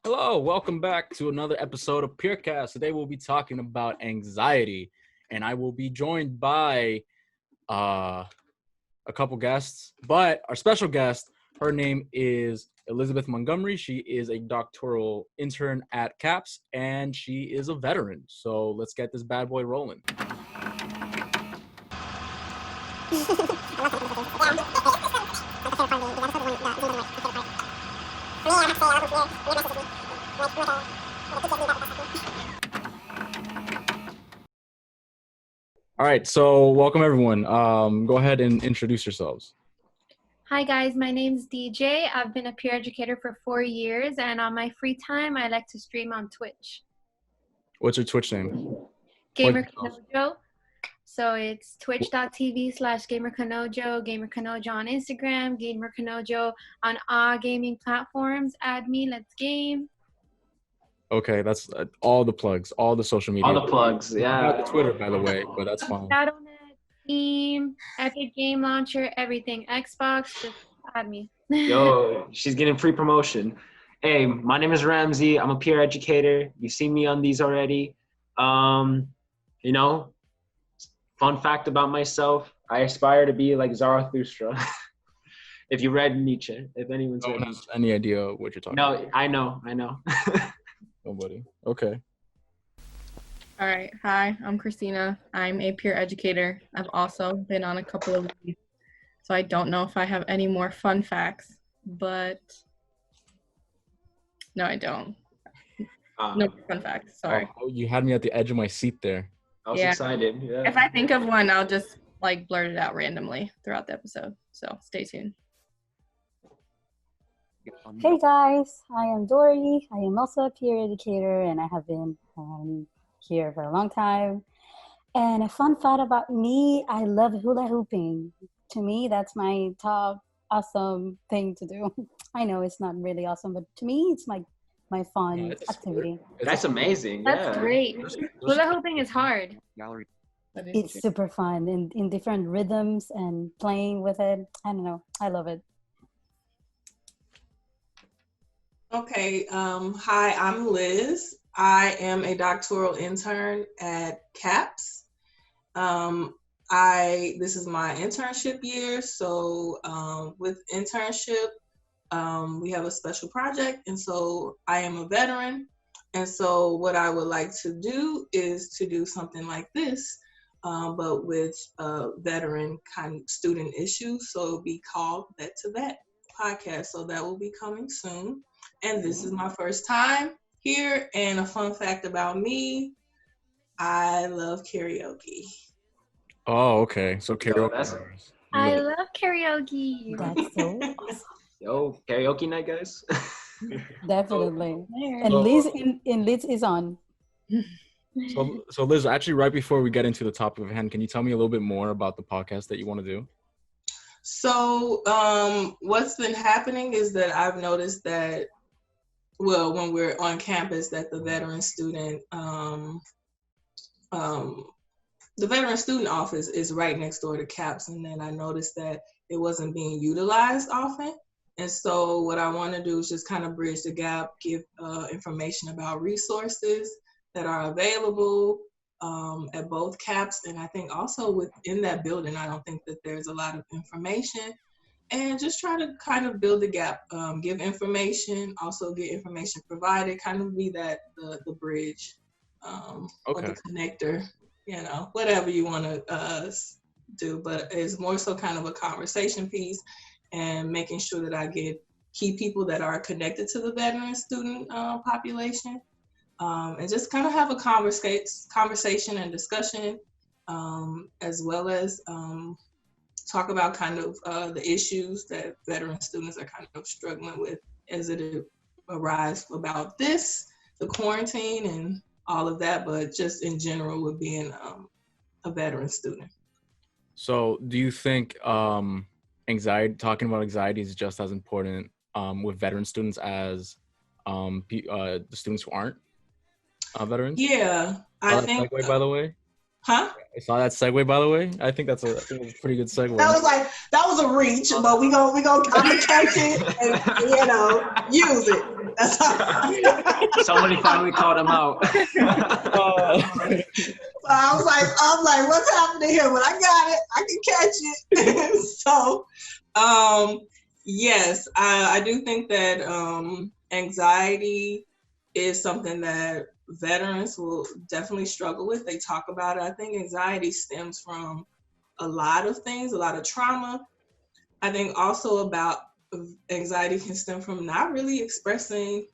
Hello, welcome back to another episode of PeerCast. Today we'll be talking about anxiety, and I will be joined by a couple guests, but our special guest, her name is Elizabeth Montgomery. She is a doctoral intern at CAPS, and she is a veteran. So let's get this bad boy rolling. All right, so welcome everyone. Go ahead and introduce yourselves. Hi guys, my name's DJ. I've been a peer educator for 4 years, and on my free time, I like to stream on Twitch. What's your Twitch name? GamerKanojo. So it's twitch.tv/GamerKanojo, GamerKanojo on Instagram, GamerKanojo on all gaming platforms. Add me, let's game. Okay, that's all the plugs, all the social media. All the plugs, yeah. Not the Twitter, by the way, but that's fine. Battle.net, Steam, Epic Game Launcher, everything. Xbox, just add me. Yo, she's getting free promotion. Hey, my name is Ramsey. I'm a peer educator. You've seen me on these already. Fun fact about myself, I aspire to be like Zarathustra. If you read Nietzsche, if anyone's No read one has Nietzsche. any idea what you're talking about. No, I know. Nobody. Okay. All right. Hi, I'm Christina. I'm a peer educator. I've also been on a couple of these, so I don't know if I have any more fun facts, but no, I don't. No fun facts. Sorry. Oh, you had me at the edge of my seat there. I was Yeah. excited. Yeah. If I think of one, I'll just blurt it out randomly throughout the episode. So stay tuned. Hey guys, I am Dory. I am also a peer educator and I have been here for a long time. And a fun fact about me, I love hula hooping. To me, that's my top awesome thing to do. I know it's not really awesome, but to me, it's my fun activity. That's amazing. That's yeah. great. Hula hooping is hard. It's super fun in different rhythms and playing with it. I don't know. I love it. Okay, hi, I'm Liz. I am a doctoral intern at CAPS. This is my internship year, so with internship, we have a special project, and so I am a veteran, and so what I would like to do is to do something like this, but with veteran kind of student issues, so it'll be called Vet to Vet podcast, so that will be coming soon. And this is my first time here. And a fun fact about me, I love karaoke. Oh, okay. So karaoke. I love karaoke. That's so awesome. Yo, karaoke night, guys. Definitely. And Liz is on. So Liz, actually, right before we get into the topic of hand, can you tell me a little bit more about the podcast that you want to do? So what's been happening is that I've noticed that, well, when we're on campus, that the veteran student office is right next door to CAPS, and then I noticed that it wasn't being utilized often. And so what I want to do is just kind of bridge the gap, give information about resources that are available at both CAPS, and I think also within that building, I don't think that there's a lot of information, and just try to kind of build the gap, give information, also get information provided, kind of be that the bridge or the connector, whatever you want to do, but it's more so kind of a conversation piece and making sure that I get key people that are connected to the veteran student population. And just kind of have a conversation and discussion, as well as talk about kind of the issues that veteran students are kind of struggling with as it arises about this, the quarantine and all of that, but just in general with being a veteran student. So do you think talking about anxiety is just as important with veteran students as the students who aren't veterans? Yeah, I think. Segue, by the way. Huh? I saw that segue, by the way. I think that's a pretty good segue. That was a reach, but I'm gonna catch it and use it. That's how. Somebody finally called him out. So I was like, what's happening here? But I got it. I can catch it. So, yes, I do think that anxiety is something that veterans will definitely struggle with. They talk about it. I think anxiety stems from a lot of things, a lot of trauma. I think also about anxiety can stem from not really expressing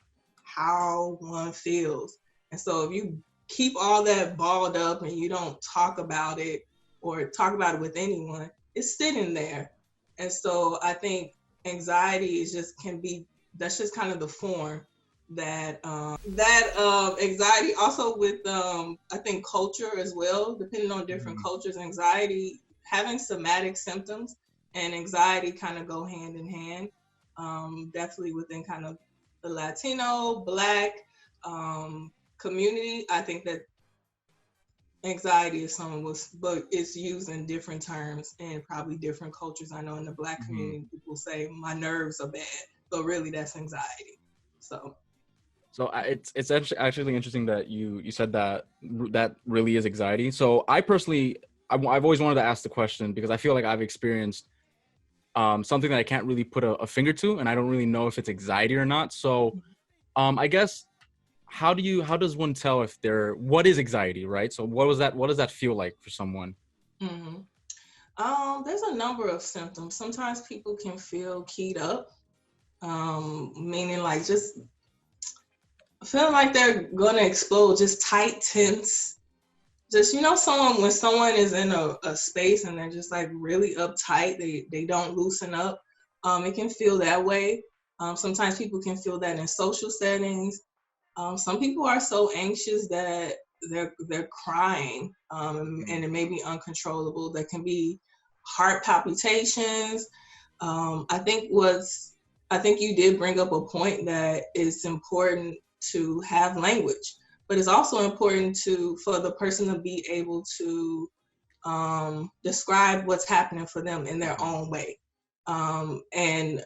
how one feels. And so if you keep all that balled up and you don't talk about it or talk about it with anyone, it's sitting there. And so I think anxiety is just that's just kind of the form that anxiety also with I think culture as well, depending on different cultures, anxiety, having somatic symptoms and anxiety kind of go hand in hand. Definitely within kind of the Latino, Black community, I think that anxiety is but it's used in different terms and probably different cultures. I know in the Black community, people say my nerves are bad, but really that's anxiety. So it's actually interesting that you said that really is anxiety. So I personally, I've always wanted to ask the question because I feel like I've experienced something that I can't really put a finger to, and I don't really know if it's anxiety or not. So I guess how does one tell if what is anxiety, right? So what does that feel like for someone? There's a number of symptoms. Sometimes people can feel keyed up, meaning like just feeling like they're gonna explode, just tight, tense. Just, when someone is in a space and they're just like really uptight, they don't loosen up. It can feel that way. Sometimes people can feel that in social settings. Some people are so anxious that they're crying, and it may be uncontrollable. There can be heart palpitations. I think you did bring up a point that it's important to have language, but it's also important for the person to be able to describe what's happening for them in their own way. And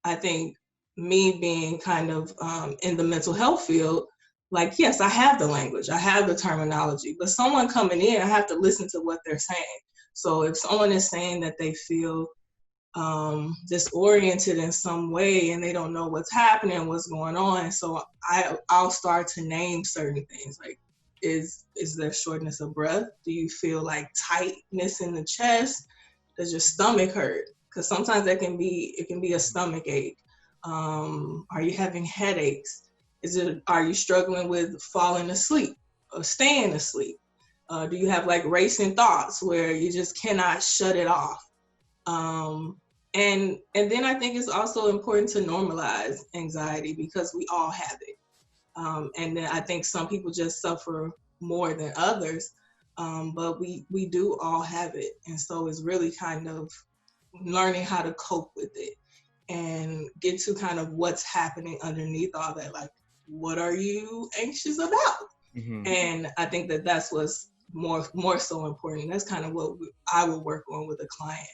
I think me being kind of in the mental health field, like, yes, I have the language, I have the terminology, but someone coming in, I have to listen to what they're saying. So if someone is saying that they feel disoriented in some way and they don't know what's happening, what's going on, so I'll start to name certain things like, is there shortness of breath? Do you feel like tightness in the chest? Does your stomach hurt? Because sometimes it can be a stomach ache. Are you having headaches? Are you struggling with falling asleep or staying asleep? Do you have like racing thoughts where you just cannot shut it off? And then I think it's also important to normalize anxiety because we all have it. And then I think some people just suffer more than others, but we do all have it. And so it's really kind of learning how to cope with it and get to kind of what's happening underneath all that. Like, what are you anxious about? And I think that that's what's more so important. That's kind of what I will work on with a client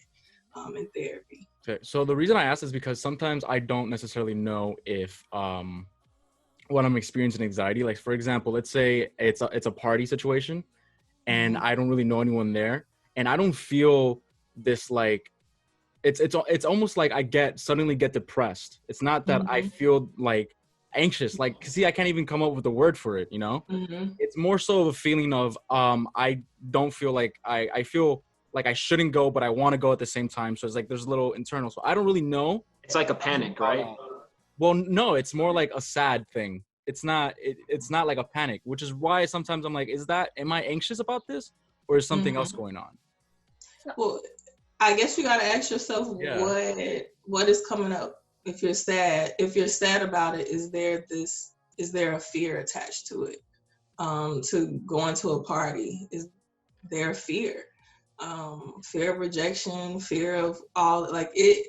in therapy. Okay, so the reason I ask is because sometimes I don't necessarily know if when I'm experiencing anxiety, like for example, let's say it's a party situation and I don't really know anyone there and I don't feel this like it's almost like I suddenly get depressed. It's not that I feel like anxious, like, see, I can't even come up with a word for it, It's more so of a feeling of I don't feel like I feel like I shouldn't go, but I want to go at the same time. So it's like there's a little internal. So I don't really know. It's like a panic, right? Well, no, it's more like a sad thing. It's not like a panic, which is why sometimes I'm like, am I anxious about this or is something else going on? Well, I guess you got to ask yourself what is coming up. If you're sad about it, is there a fear attached to it? To going to a party, is there a fear? Fear of rejection, fear of all, like it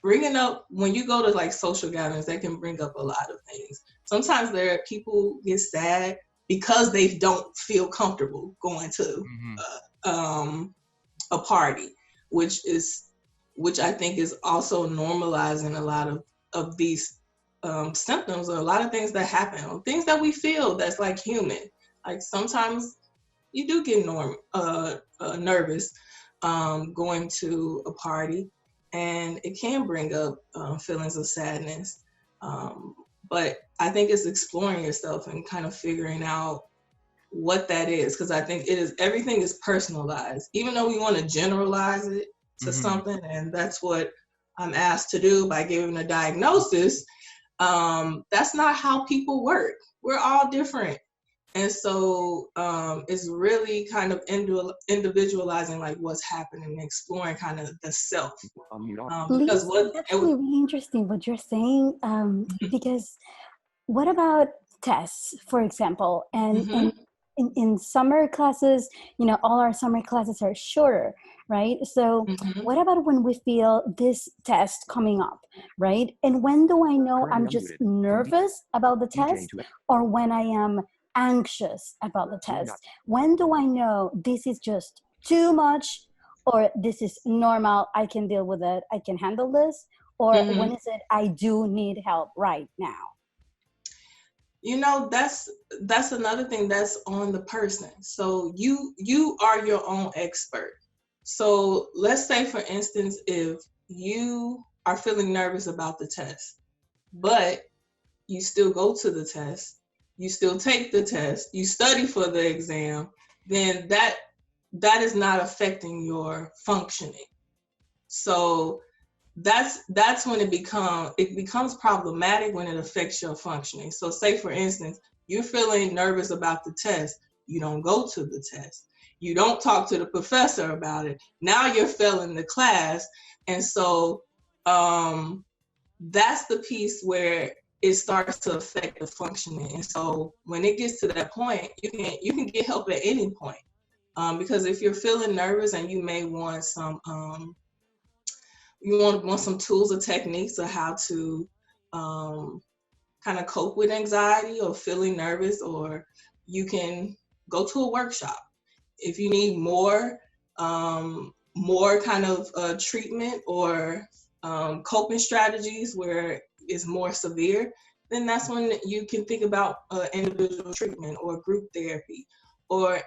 bringing up, when you go to like social gatherings, that can bring up a lot of things. Sometimes people get sad because they don't feel comfortable going to a party, which I think is also normalizing a lot of these symptoms or a lot of things that happen, or things that we feel that's like human. Like sometimes you do get nervous going to a party, and it can bring up feelings of sadness. But I think it's exploring yourself and kind of figuring out what that is, because I think everything is personalized, even though we want to generalize it to something, and that's what I'm asked to do by giving a diagnosis. That's not how people work. We're all different. And so it's really kind of individualizing like what's happening and exploring kind of the self. Because That's actually really interesting what you're saying, because what about tests, for example? And in summer classes, all our summer classes are shorter, right? So what about when we feel this test coming up, right? And when do I know I'm just nervous about the test, or when I am anxious about the test? When do I know this is just too much, or this is normal, I can deal with it, I can handle this? Or when is it I do need help right now? That's another thing that's on the person. So you are your own expert. So let's say, for instance, if you are feeling nervous about the test, but you still go to the test, you still take the test, you study for the exam, then that is not affecting your functioning. So that's when it becomes problematic, when it affects your functioning. So say, for instance, you're feeling nervous about the test, you don't go to the test, you don't talk to the professor about it, now you're failing the class. And so that's the piece where it starts to affect the functioning. And so when it gets to that point, you can get help at any point, because if you're feeling nervous and you may want some some tools or techniques of how to kind of cope with anxiety or feeling nervous, or you can go to a workshop. If you need more kind of treatment or coping strategies where it's more severe, then that's when you can think about individual treatment or group therapy or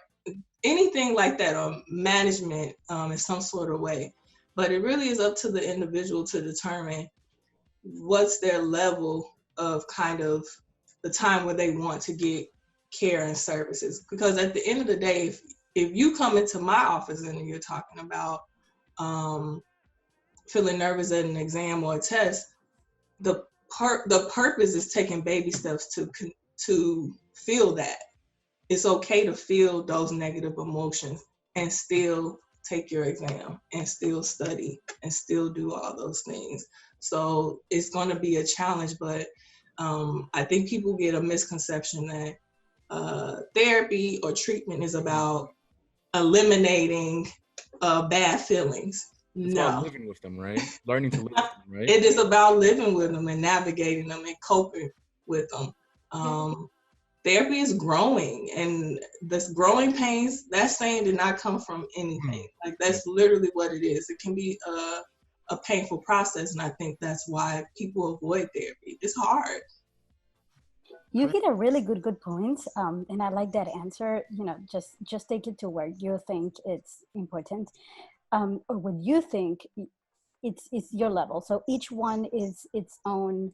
anything like that, or management in some sort of way. But it really is up to the individual to determine what's their level of kind of the time where they want to get care and services. Because at the end of the day, if you come into my office and you're talking about feeling nervous at an exam or a test, the purpose is taking baby steps to feel that. It's okay to feel those negative emotions and still take your exam and still study and still do all those things. So it's going to be a challenge, but I think people get a misconception that therapy or treatment is about eliminating bad feelings. It's about living with them, right? Learning to live with them, right? It is about living with them and navigating them and coping with them. Therapy is growing, and this growing pains, that saying did not come from anything. Like, that's literally what it is. It can be a painful process, and I think that's why people avoid therapy. It's hard. You hit a really good point, and I like that answer. Just take it to where you think it's important, or what you think it's your level. So each one is its own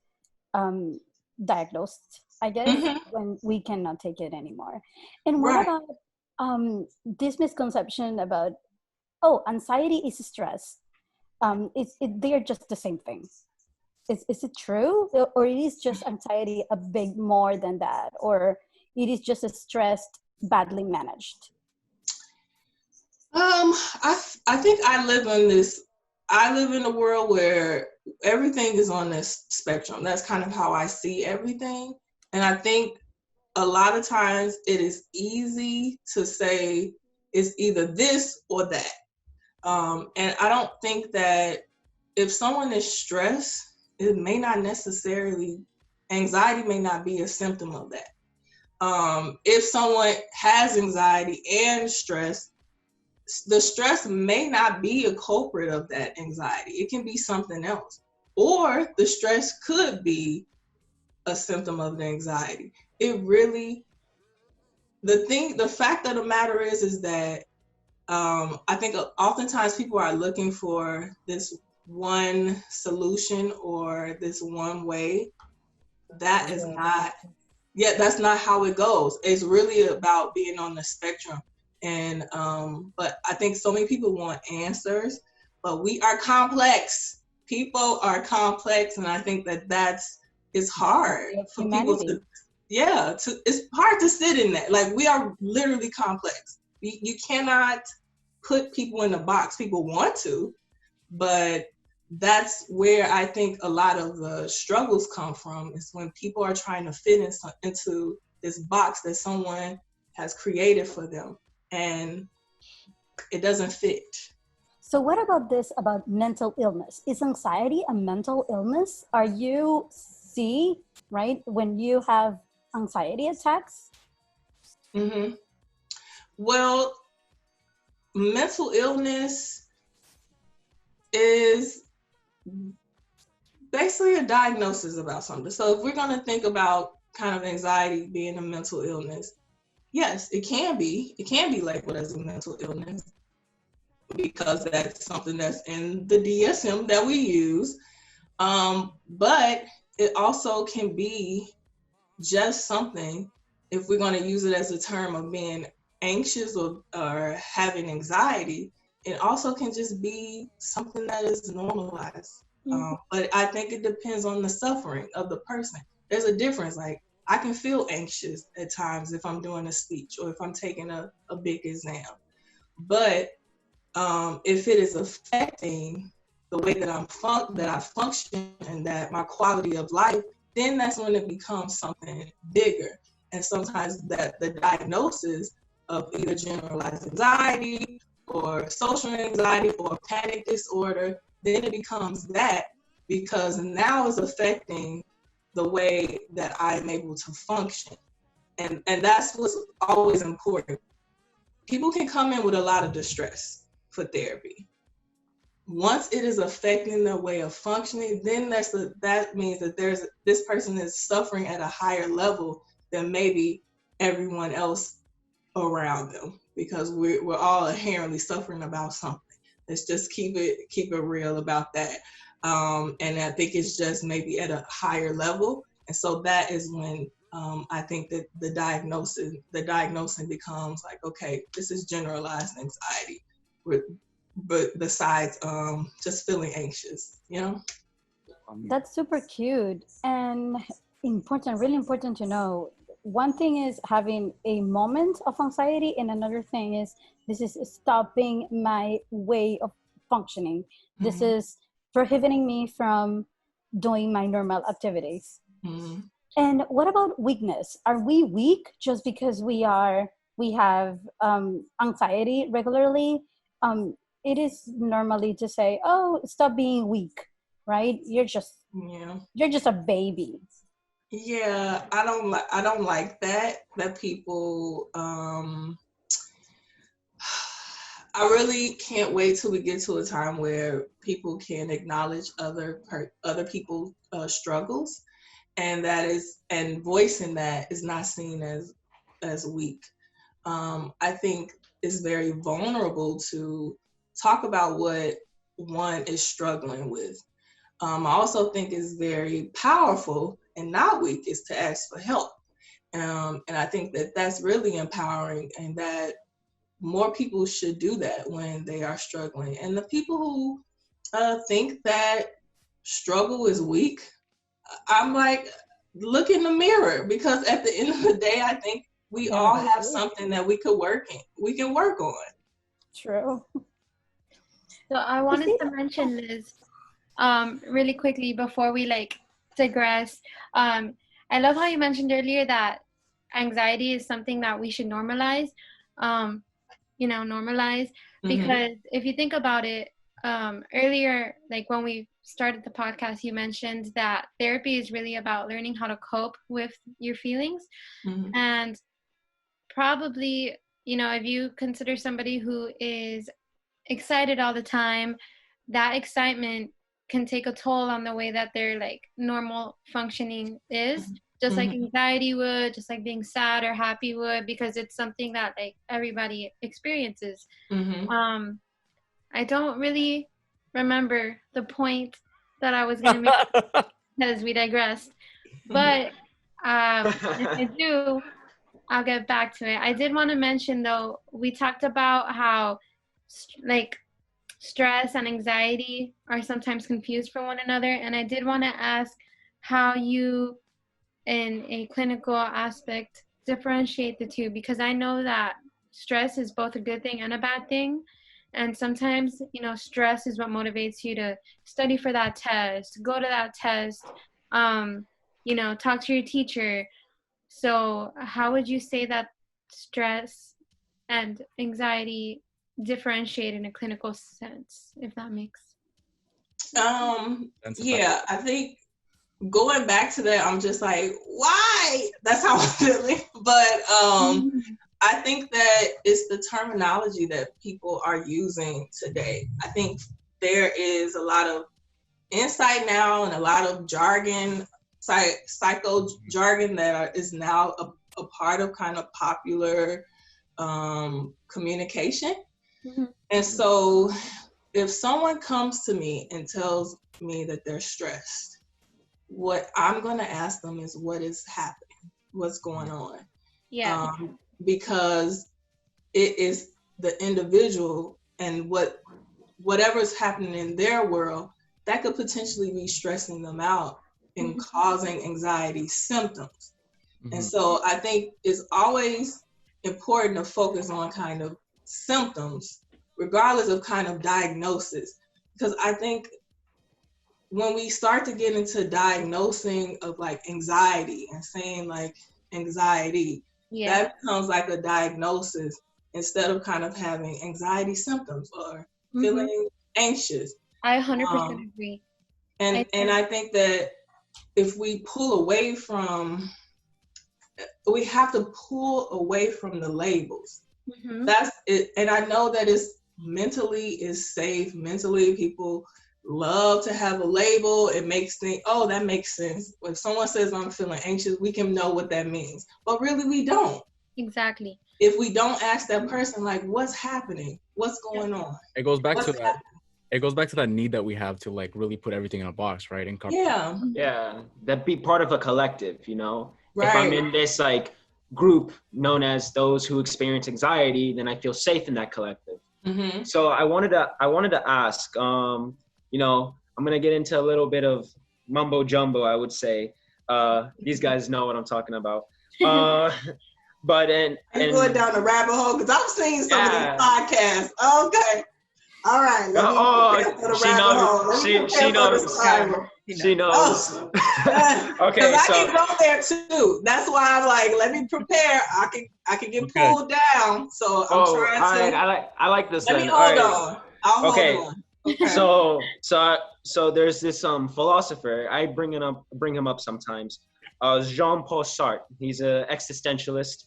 diagnosed, I guess, when we cannot take it anymore. And what about this misconception about, anxiety is stress? They're just the same thing. Is it true? Or it is just anxiety a bit more than that? Or it is just a stress badly managed? I think I live in a world where everything is on this spectrum. That's kind of how I see everything. And I think a lot of times it is easy to say it's either this or that. And I don't think that if someone is stressed, it may not necessarily, anxiety may not be a symptom of that. If someone has anxiety and stress, the stress may not be a culprit of that anxiety. It can be something else. Or the stress could be a symptom of the anxiety. It really, the fact of the matter is that I think oftentimes people are looking for this one solution or this one way. That is not, yeah, that's not how it goes. It's really about being on the spectrum. And, but I think so many people want answers, but we are complex. People are complex. And I think it's hard for people to, it's hard to sit in that. Like, we are literally complex. You cannot put people in a box. People want to, but that's where I think a lot of the struggles come from, is when people are trying to fit into this box that someone has created for them, and it doesn't fit. So what about this, about mental illness? Is anxiety a mental illness? Are you right, when you have anxiety attacks? Mm-hmm. Well, mental illness is basically a diagnosis about something. So if we're going to think about kind of anxiety being a mental illness, yes, it can be labeled as a mental illness, because that's something that's in the DSM that we use. But it also can be just something, if we're going to use it as a term of being anxious or having anxiety, it also can just be something that is normalized. But I think it depends on the suffering of the person. There's a difference. Like, I can feel anxious at times if I'm doing a speech or if I'm taking a big exam. But if it is affecting the way that I function and that my quality of life, then that's when it becomes something bigger. And sometimes that the diagnosis of either generalized anxiety or social anxiety or panic disorder, then it becomes that, because now it's affecting the way that I'm able to function. And that's what's always important. People can come in with a lot of distress for therapy. Once it is affecting their way of functioning, then that means that this person is suffering at a higher level than maybe everyone else around them, because we're all inherently suffering about something. Let's just keep it real about that. And I think it's just maybe at a higher level. And so that is when I think that the diagnosing becomes like, okay, this is generalized anxiety, but besides just feeling anxious, That's super cute and important, really important to know. One thing is having a moment of anxiety, and another thing is this is stopping my way of functioning. Mm-hmm. This is prohibiting me from doing my normal activities. Mm-hmm. And what about weakness? Are we weak just because we have anxiety regularly? It is normally to say, "Oh, stop being weak," right? You're just a baby. Yeah, I don't like that people. I really can't wait till we get to a time where people can acknowledge other people's struggles, and voicing that is not seen as weak. I think it's very vulnerable to talk about what one is struggling with. I also think it's very powerful and not weak is to ask for help. And I think that that's really empowering, and that more people should do that when they are struggling. And the people who think that struggle is weak, I'm like, look in the mirror, because at the end of the day, I think we all have something that we can work on. True. So I wanted to mention this really quickly before we digress. I love how you mentioned earlier that anxiety is something that we should normalize. Normalize, because if you think about it, earlier, like when we started the podcast, you mentioned that therapy is really about learning how to cope with your feelings. And probably, if you consider somebody who is excited all the time, that excitement can take a toll on the way that their like normal functioning is, just like anxiety would, just like being sad or happy would, because it's something that like everybody experiences. I don't really remember the point that I was going to make because we digressed, but if I do, I'll get back to it. I did want to mention though, we talked about how like stress and anxiety are sometimes confused for one another, and I did want to ask how you, in a clinical aspect, differentiate the two, because I know that stress is both a good thing and a bad thing, and sometimes, you know, stress is what motivates you to study for that test, go to that test, you know, talk to your teacher. So how would you say that stress and anxiety differentiate in a clinical sense, if that makes yeah, I think going back to that, I'm just like, why? That's how I'm feeling. But I think that it's the terminology that people are using today. I think there is a lot of insight now and a lot of jargon, psycho jargon that is now a part of kind of popular communication. And so if someone comes to me and tells me that they're stressed, what I'm going to ask them is, what is happening? What's going on? Yeah. Because it is the individual and whatever's happening in their world that could potentially be stressing them out and causing anxiety symptoms. And so I think it's always important to focus on kind of symptoms, regardless of kind of diagnosis. Because I think when we start to get into diagnosing of like anxiety and saying like anxiety, that becomes like a diagnosis instead of kind of having anxiety symptoms or feeling anxious. I 100% agree. And I think that if we pull away from, we have to pull away from the labels. That's it. And I know that it's mentally is safe. Mentally, people love to have a label. It makes things, oh, that makes sense. If someone says I'm feeling anxious, we can know what that means. But really, we don't. Exactly. If we don't ask that person, like, what's happening? What's going on? It goes back to that. It goes back to that need that we have to like really put everything in a box, right? Yeah. That be part of a collective, you know? Right. If I'm in this like group known as those who experience anxiety, then I feel safe in that collective. So I wanted to ask, you know, I'm gonna get into a little bit of mumbo jumbo, I would say. These guys know what I'm talking about. But and going down the rabbit hole because I'm seeing some of these podcasts. Okay. All right. She knows. She knows. Okay, I can go there too. That's why I'm like, let me prepare. I can get pulled down. So I'm trying to. All right. I like this. Let me hold on. I'll hold on. Okay. So there's this philosopher. I bring him up sometimes. Jean-Paul Sartre. He's an existentialist.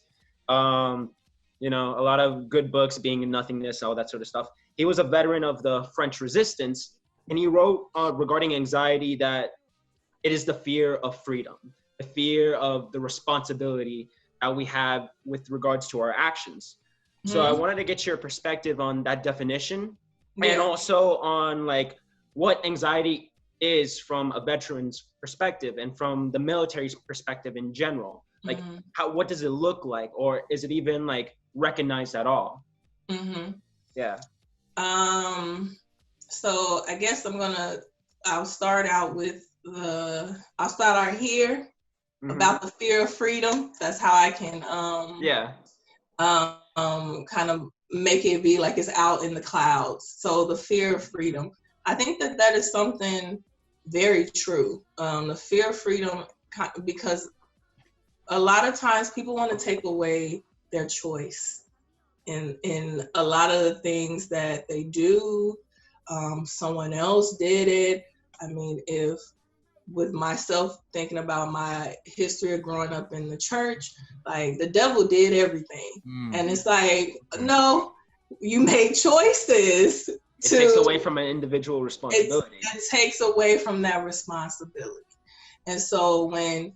You know, a lot of good books, Being in Nothingness, all that sort of stuff. He was a veteran of the French Resistance, and he wrote regarding anxiety that it is the fear of freedom, the fear of the responsibility that we have with regards to our actions. So I wanted to get your perspective on that definition, and also on like what anxiety is from a veteran's perspective and from the military's perspective in general. Like, what does it look like, or is it even like recognized at all? Yeah. So I guess I'll start out here about the fear of freedom. That's how I can kind of make it be like it's out in the clouds. So the fear of freedom, I think that is something very true. The fear of freedom, because a lot of times people want to take away their choice in a lot of the things that they do. Someone else did it. I mean, if with myself thinking about my history of growing up in the church, like the devil did everything. And it's like, no, you made choices It takes away from an individual responsibility. It takes away from that responsibility. And so when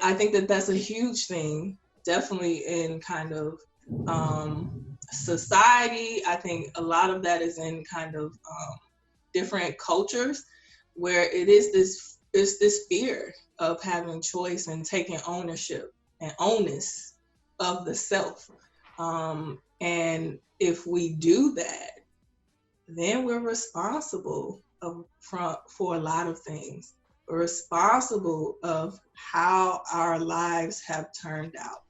I think that that's a huge thing, definitely in kind of society. I think a lot of that is in kind of different cultures where it is this fear of having choice and taking ownership and onus of the self. And if we do that, then we're responsible for a lot of things. We're responsible of how our lives have turned out.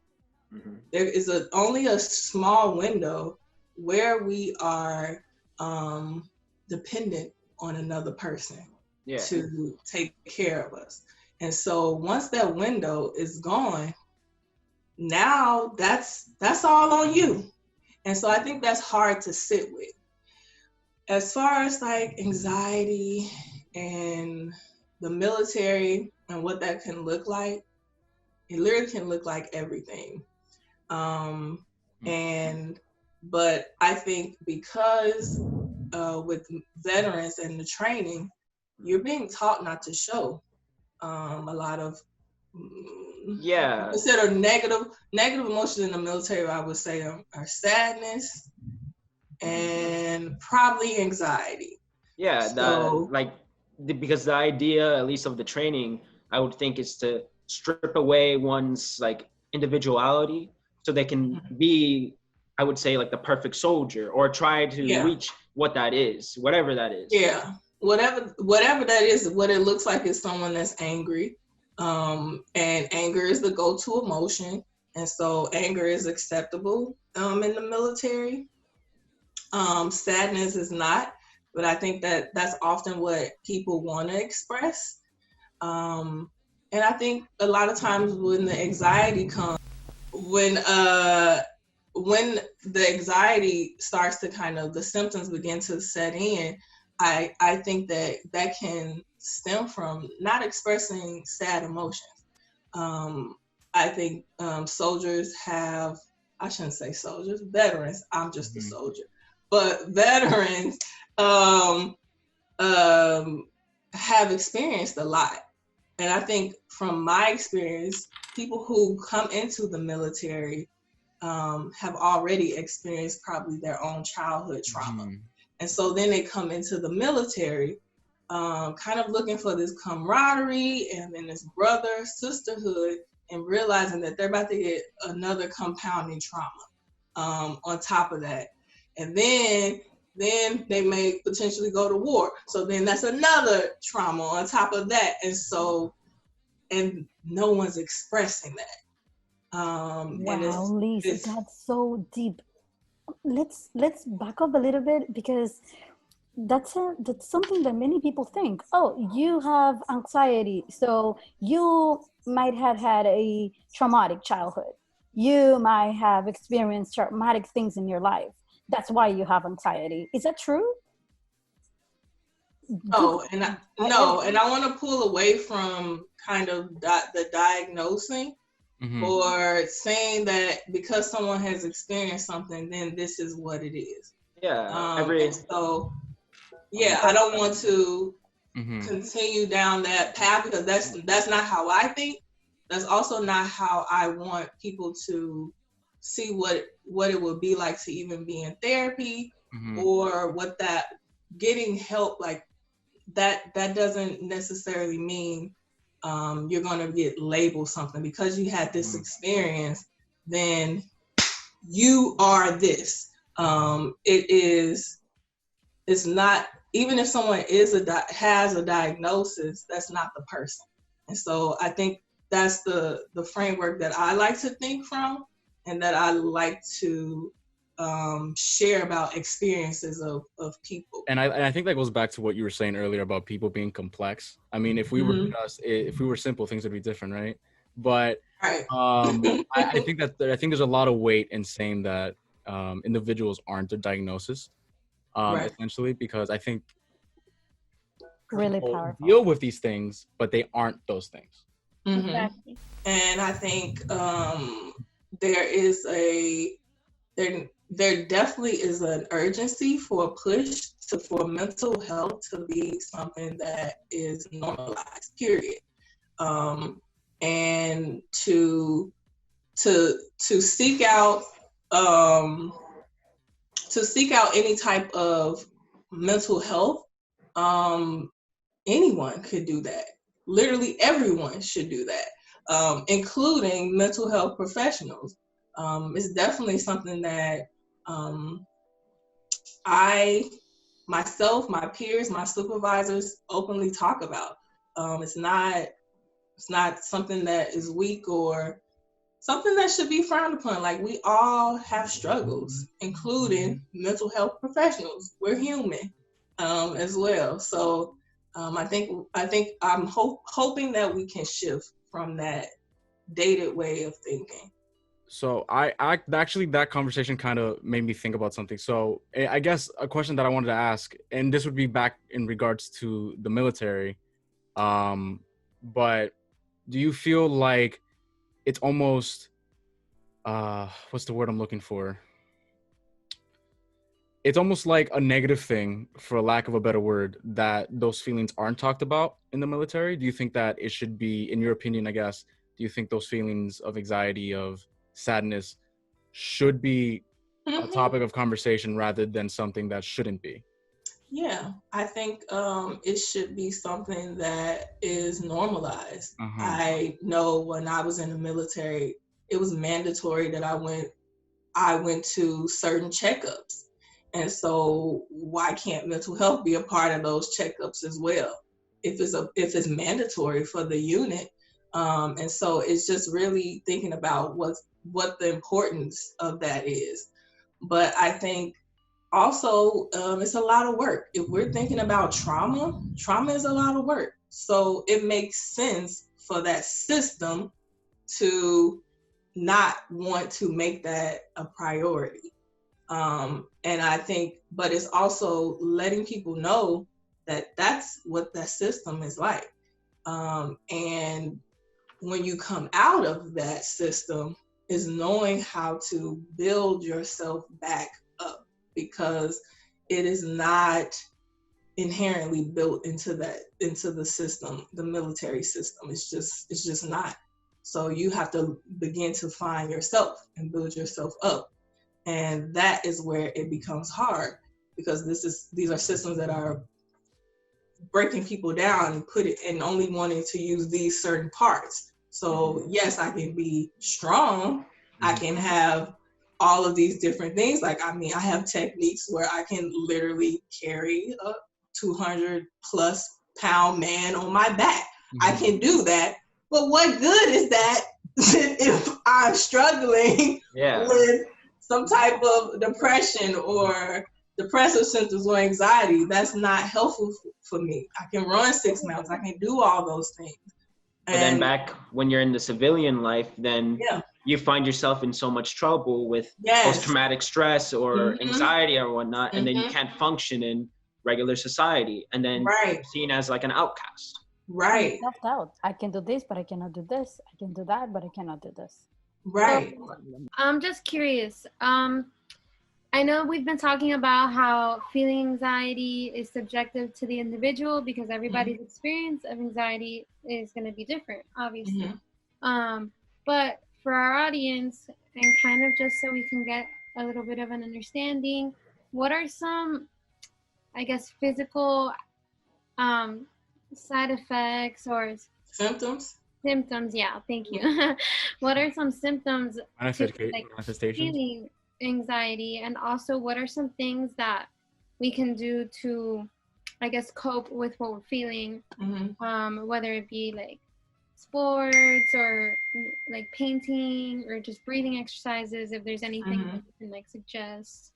Mm-hmm. There is only a small window where we are dependent on another person to take care of us. And so once that window is gone, now that's all on you. And so I think that's hard to sit with. As far as like anxiety and the military and what that can look like, it literally can look like everything. But I think because with veterans and the training, you're being taught not to show a lot of consider negative emotions in the military. I would say are sadness and probably anxiety. Yeah, because the idea, at least of the training, I would think, is to strip away one's like individuality so they can be, I would say, like the perfect soldier, or try to reach what that is, whatever that is. Yeah, whatever that is, what it looks like is someone that's angry. And anger is the go-to emotion. And so anger is acceptable in the military. Sadness is not, but I think that that's often what people want to express. And I think a lot of times when the anxiety comes, when the anxiety starts to kind of, the symptoms begin to set in, I think that can stem from not expressing sad emotions. I think soldiers have, I shouldn't say soldiers, veterans, I'm just a soldier, but veterans have experienced a lot. And I think from my experience, people who come into the military have already experienced probably their own childhood trauma. And so then they come into the military kind of looking for this camaraderie and then this sisterhood, and realizing that they're about to get another compounding trauma on top of that. And then they may potentially go to war. So then that's another trauma on top of that. And no one's expressing that. Wow, Lisa, that's so deep. Let's back up a little bit, because that's something that many people think. Oh, you have anxiety, so you might have had a traumatic childhood. You might have experienced traumatic things in your life. That's why you have anxiety. Is that true? And I want to pull away from kind of the diagnosing or saying that because someone has experienced something, then this is what it is. Yeah. I don't want to continue down that path, because that's not how I think. That's also not how I want people to see what it would be like to even be in therapy, or what that getting help, like that doesn't necessarily mean you're going to get labeled something because you had this experience, then you are this. It's not, even if someone has a diagnosis, that's not the person. And so I think that's the framework that I like to think from, and that I like to share about experiences of people. And I think that goes back to what you were saying earlier about people being complex. I mean, if we were simple, things would be different, right? But I think there's a lot of weight in saying that individuals aren't a diagnosis, essentially, because I think really powerful deal with these things, but they aren't those things. Exactly. there definitely is an urgency for a push for mental health to be something that is normalized, period. And to seek out any type of mental health, anyone could do that. Literally everyone should do that, including mental health professionals. It's definitely something that I, myself, my peers, my supervisors openly talk about. It's not something that is weak or something that should be frowned upon. Like, we all have struggles, including mental health professionals. We're human as well. So I think I'm hoping that we can shift from that dated way of thinking. So I actually, that conversation kind of made me think about something. So I guess a question that I wanted to ask, and this would be back in regards to the military, but do you feel like it's almost what's the word I'm looking for? It's almost like a negative thing, for lack of a better word, that those feelings aren't talked about in the military? Do you think that it should be, in your opinion, I guess, do you think those feelings of anxiety, of sadness, should be a topic of conversation rather than something that shouldn't be? Yeah, I think it should be something that is normalized. I know when I was in the military, it was mandatory that I went to certain checkups. And so why can't mental health be a part of those checkups as well, if it's mandatory for the unit? And so it's just really thinking about what the importance of that is. But I think also it's a lot of work. If we're thinking about trauma is a lot of work. So it makes sense for that system to not want to make that a priority. And I think, but it's also letting people know that that's what that system is like. And when you come out of that system, is knowing how to build yourself back up, because it is not inherently built into the system, the military system. It's just not. So you have to begin to find yourself and build yourself up. And that is where it becomes hard, because these are systems that are breaking people down and only wanting to use these certain parts. So yes, I can be strong. I can have all of these different things. Like, I have techniques where I can literally carry a 200 plus pound man on my back. I can do that. But what good is that if I'm struggling with some type of depression or depressive symptoms or anxiety? That's not helpful for me. I can run 6 miles. I can do all those things. But then back when you're in the civilian life, then you find yourself in so much trouble with post-traumatic stress or anxiety or whatnot, and then you can't function in regular society, and then you're seen as like an outcast. Right. Self-doubt. I can do this, but I cannot do this. I can do that, but I cannot do this. Right. I'm just curious. I know we've been talking about how feeling anxiety is subjective to the individual, because everybody's experience of anxiety is going to be different, obviously. But for our audience, and kind of just so we can get a little bit of an understanding, what are some, I guess, physical side effects or symptoms? Symptoms, yeah, thank you. What are some symptoms to feeling anxiety, and also what are some things that we can do to, I guess, cope with what we're feeling, whether it be like sports or like painting or just breathing exercises, if there's anything that you can like suggest?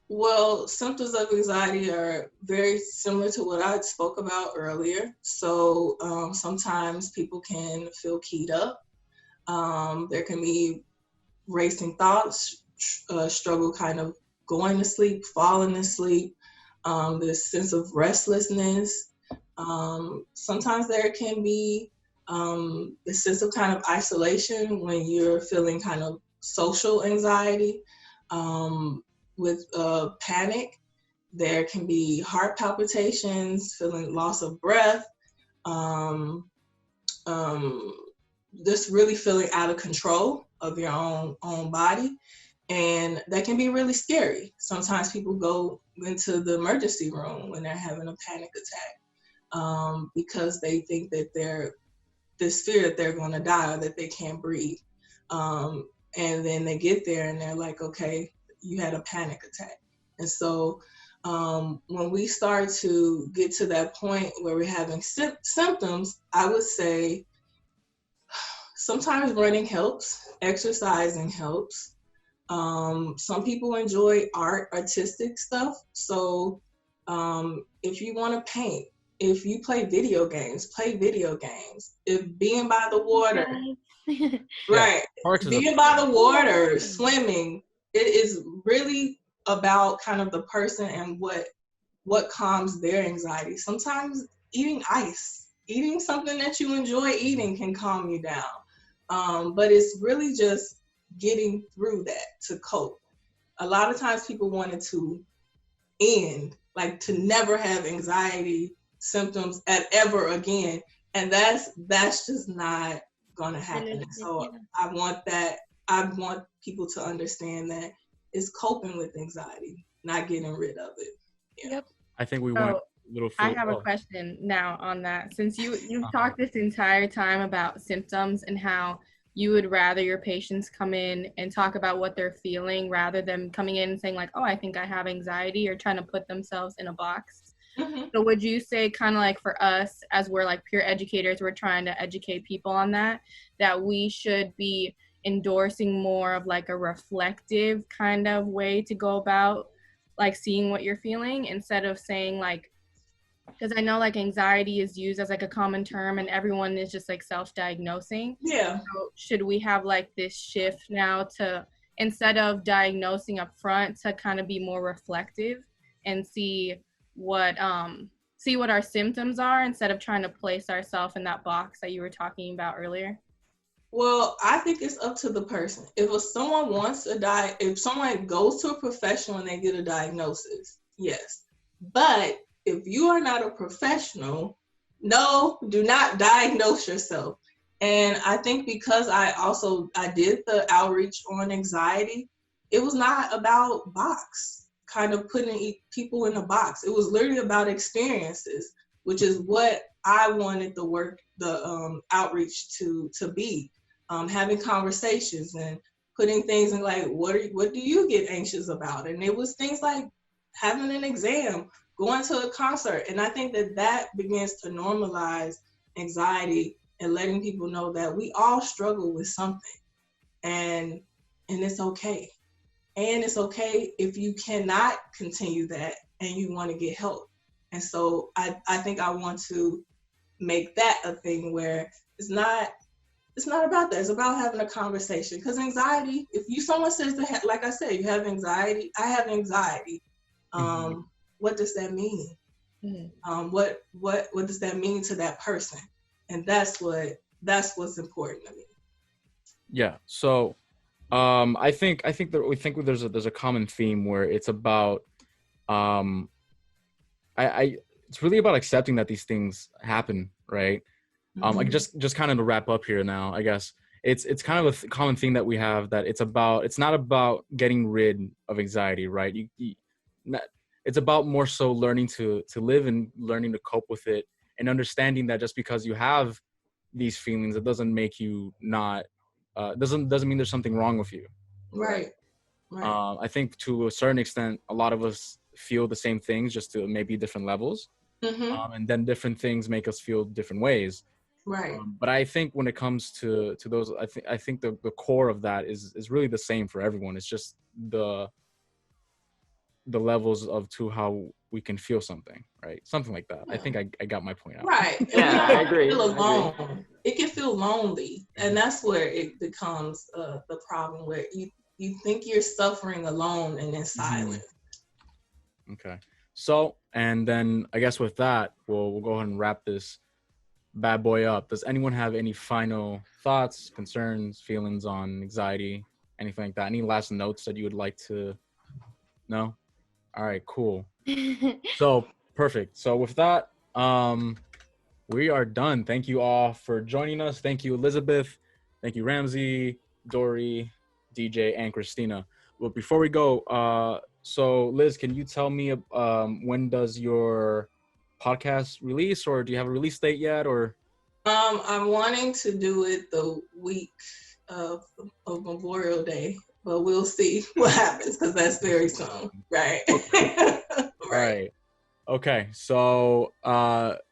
Well, symptoms of anxiety are very similar to what I spoke about earlier. So sometimes people can feel keyed up. There can be racing thoughts, struggle kind of going to sleep, falling asleep, this sense of restlessness. Sometimes there can be the sense of kind of isolation when you're feeling kind of social anxiety. With panic, there can be heart palpitations, feeling loss of breath, just really feeling out of control of your own body. And that can be really scary. Sometimes people go into the emergency room when they're having a panic attack because they think that this fear that they're going to die or that they can't breathe. And then they get there and they're like, okay, you had a panic attack. And so when we start to get to that point where we're having symptoms, I would say sometimes running helps, exercising helps. Some people enjoy artistic stuff. So if you want to paint, if you play video games, play video games. If being by the water, right, being by the water, swimming, it is really about kind of the person and what calms their anxiety. Sometimes eating ice, eating something that you enjoy eating can calm you down. But it's really just getting through that to cope. A lot of times people wanted to end, like to never have anxiety symptoms ever again. And that's just not gonna happen. So I want people to understand that it's coping with anxiety, not getting rid of it. Yeah. Yep. I think we went a little I have a question now on that. Since you've talked this entire time about symptoms and how you would rather your patients come in and talk about what they're feeling rather than coming in and saying like, oh, I think I have anxiety, or trying to put themselves in a box. Mm-hmm. So would you say, kind of like for us, as we're like peer educators, we're trying to educate people on that we should be endorsing more of like a reflective kind of way to go about like seeing what you're feeling, instead of saying like, because I know like anxiety is used as like a common term and everyone is just like self-diagnosing. Yeah. So should we have like this shift now to, instead of diagnosing up front, to kind of be more reflective and see what our symptoms are, instead of trying to place ourselves in that box that you were talking about earlier? Well, I think it's up to the person. If someone wants if someone goes to a professional and they get a diagnosis, yes. But if you are not a professional, no, do not diagnose yourself. And I think because I did the outreach on anxiety, it was not about kind of putting people in a box. It was literally about experiences, which is what I wanted the outreach to be. Having conversations and putting things in like, what do you get anxious about? And it was things like having an exam, going to a concert. And I think that begins to normalize anxiety and letting people know that we all struggle with something, and it's okay. And it's okay if you cannot continue that and you want to get help. And so I think I want to make that a thing where it's not about that. It's about having a conversation. Because anxiety, someone says that, like I said, you have anxiety, I have anxiety. What does that mean? Mm-hmm. What does that mean to that person? And that's what's important to me. Yeah. So I think there's a common theme where it's about it's really about accepting that these things happen, right? Mm-hmm. Like just kind of to wrap up here now, I guess it's kind of a common thing that we have, that it's not about getting rid of anxiety, right? It's about more so learning to live and learning to cope with it, and understanding that just because you have these feelings, it doesn't make you not doesn't mean there's something wrong with you. Right. I think to a certain extent, a lot of us feel the same things, just to maybe different levels. Mm-hmm. And then different things make us feel different ways. Right. But I think when it comes to those, I think the core of that is really the same for everyone. It's just the levels to how we can feel something, right? Something like that. Yeah. I think I got my point out. Right. Yeah, I agree. Feel alone. It can feel lonely, and that's where it becomes the problem, where you think you're suffering alone and in silence. Okay. So, and then I guess with that, we'll go ahead and wrap this bad boy up. Does anyone have any final thoughts, concerns, feelings on anxiety, anything like that? Any last notes that you would like to? No. All right. Cool. So perfect. So with that, we are done. Thank you all for joining us. Thank you, Elizabeth. Thank you, Ramsey, Dory, DJ, and Christina. But before we go, so Liz, can you tell me when does your podcast release, or do you have a release date yet? Or I'm wanting to do it the week of Memorial Day, but we'll see what happens because that's very soon, right? Right. Okay, so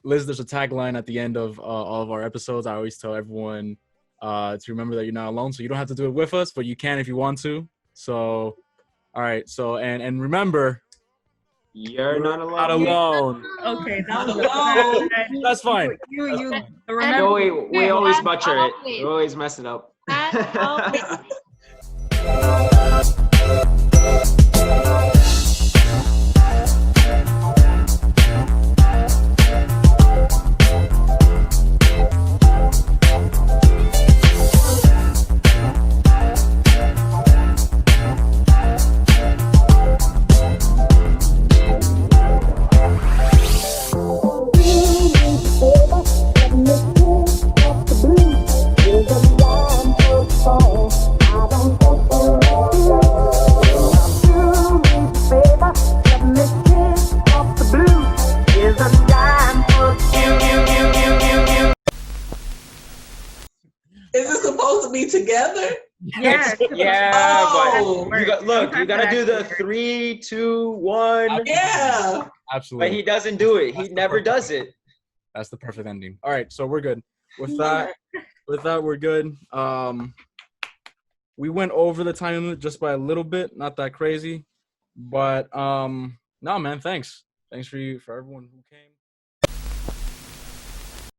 Liz, there's a tagline at the end of all of our episodes. I always tell everyone to remember that you're not alone. So you don't have to do it with us, but you can if you want to. So, all right. So and remember, You're not alone. not alone. Okay, Not alone. That's fine. No, we always butcher it. We always mess it up. Is it supposed to be together? Yeah. Yeah, Oh. but you gotta do the 3, 2, 1. Yeah. Absolutely. But he doesn't do it. He That's the never perfect does it. That's the perfect ending. All right, so we're good. With that, we're good. We went over the time limit just by a little bit, not that crazy. But no, man, thanks. Thanks for everyone who came.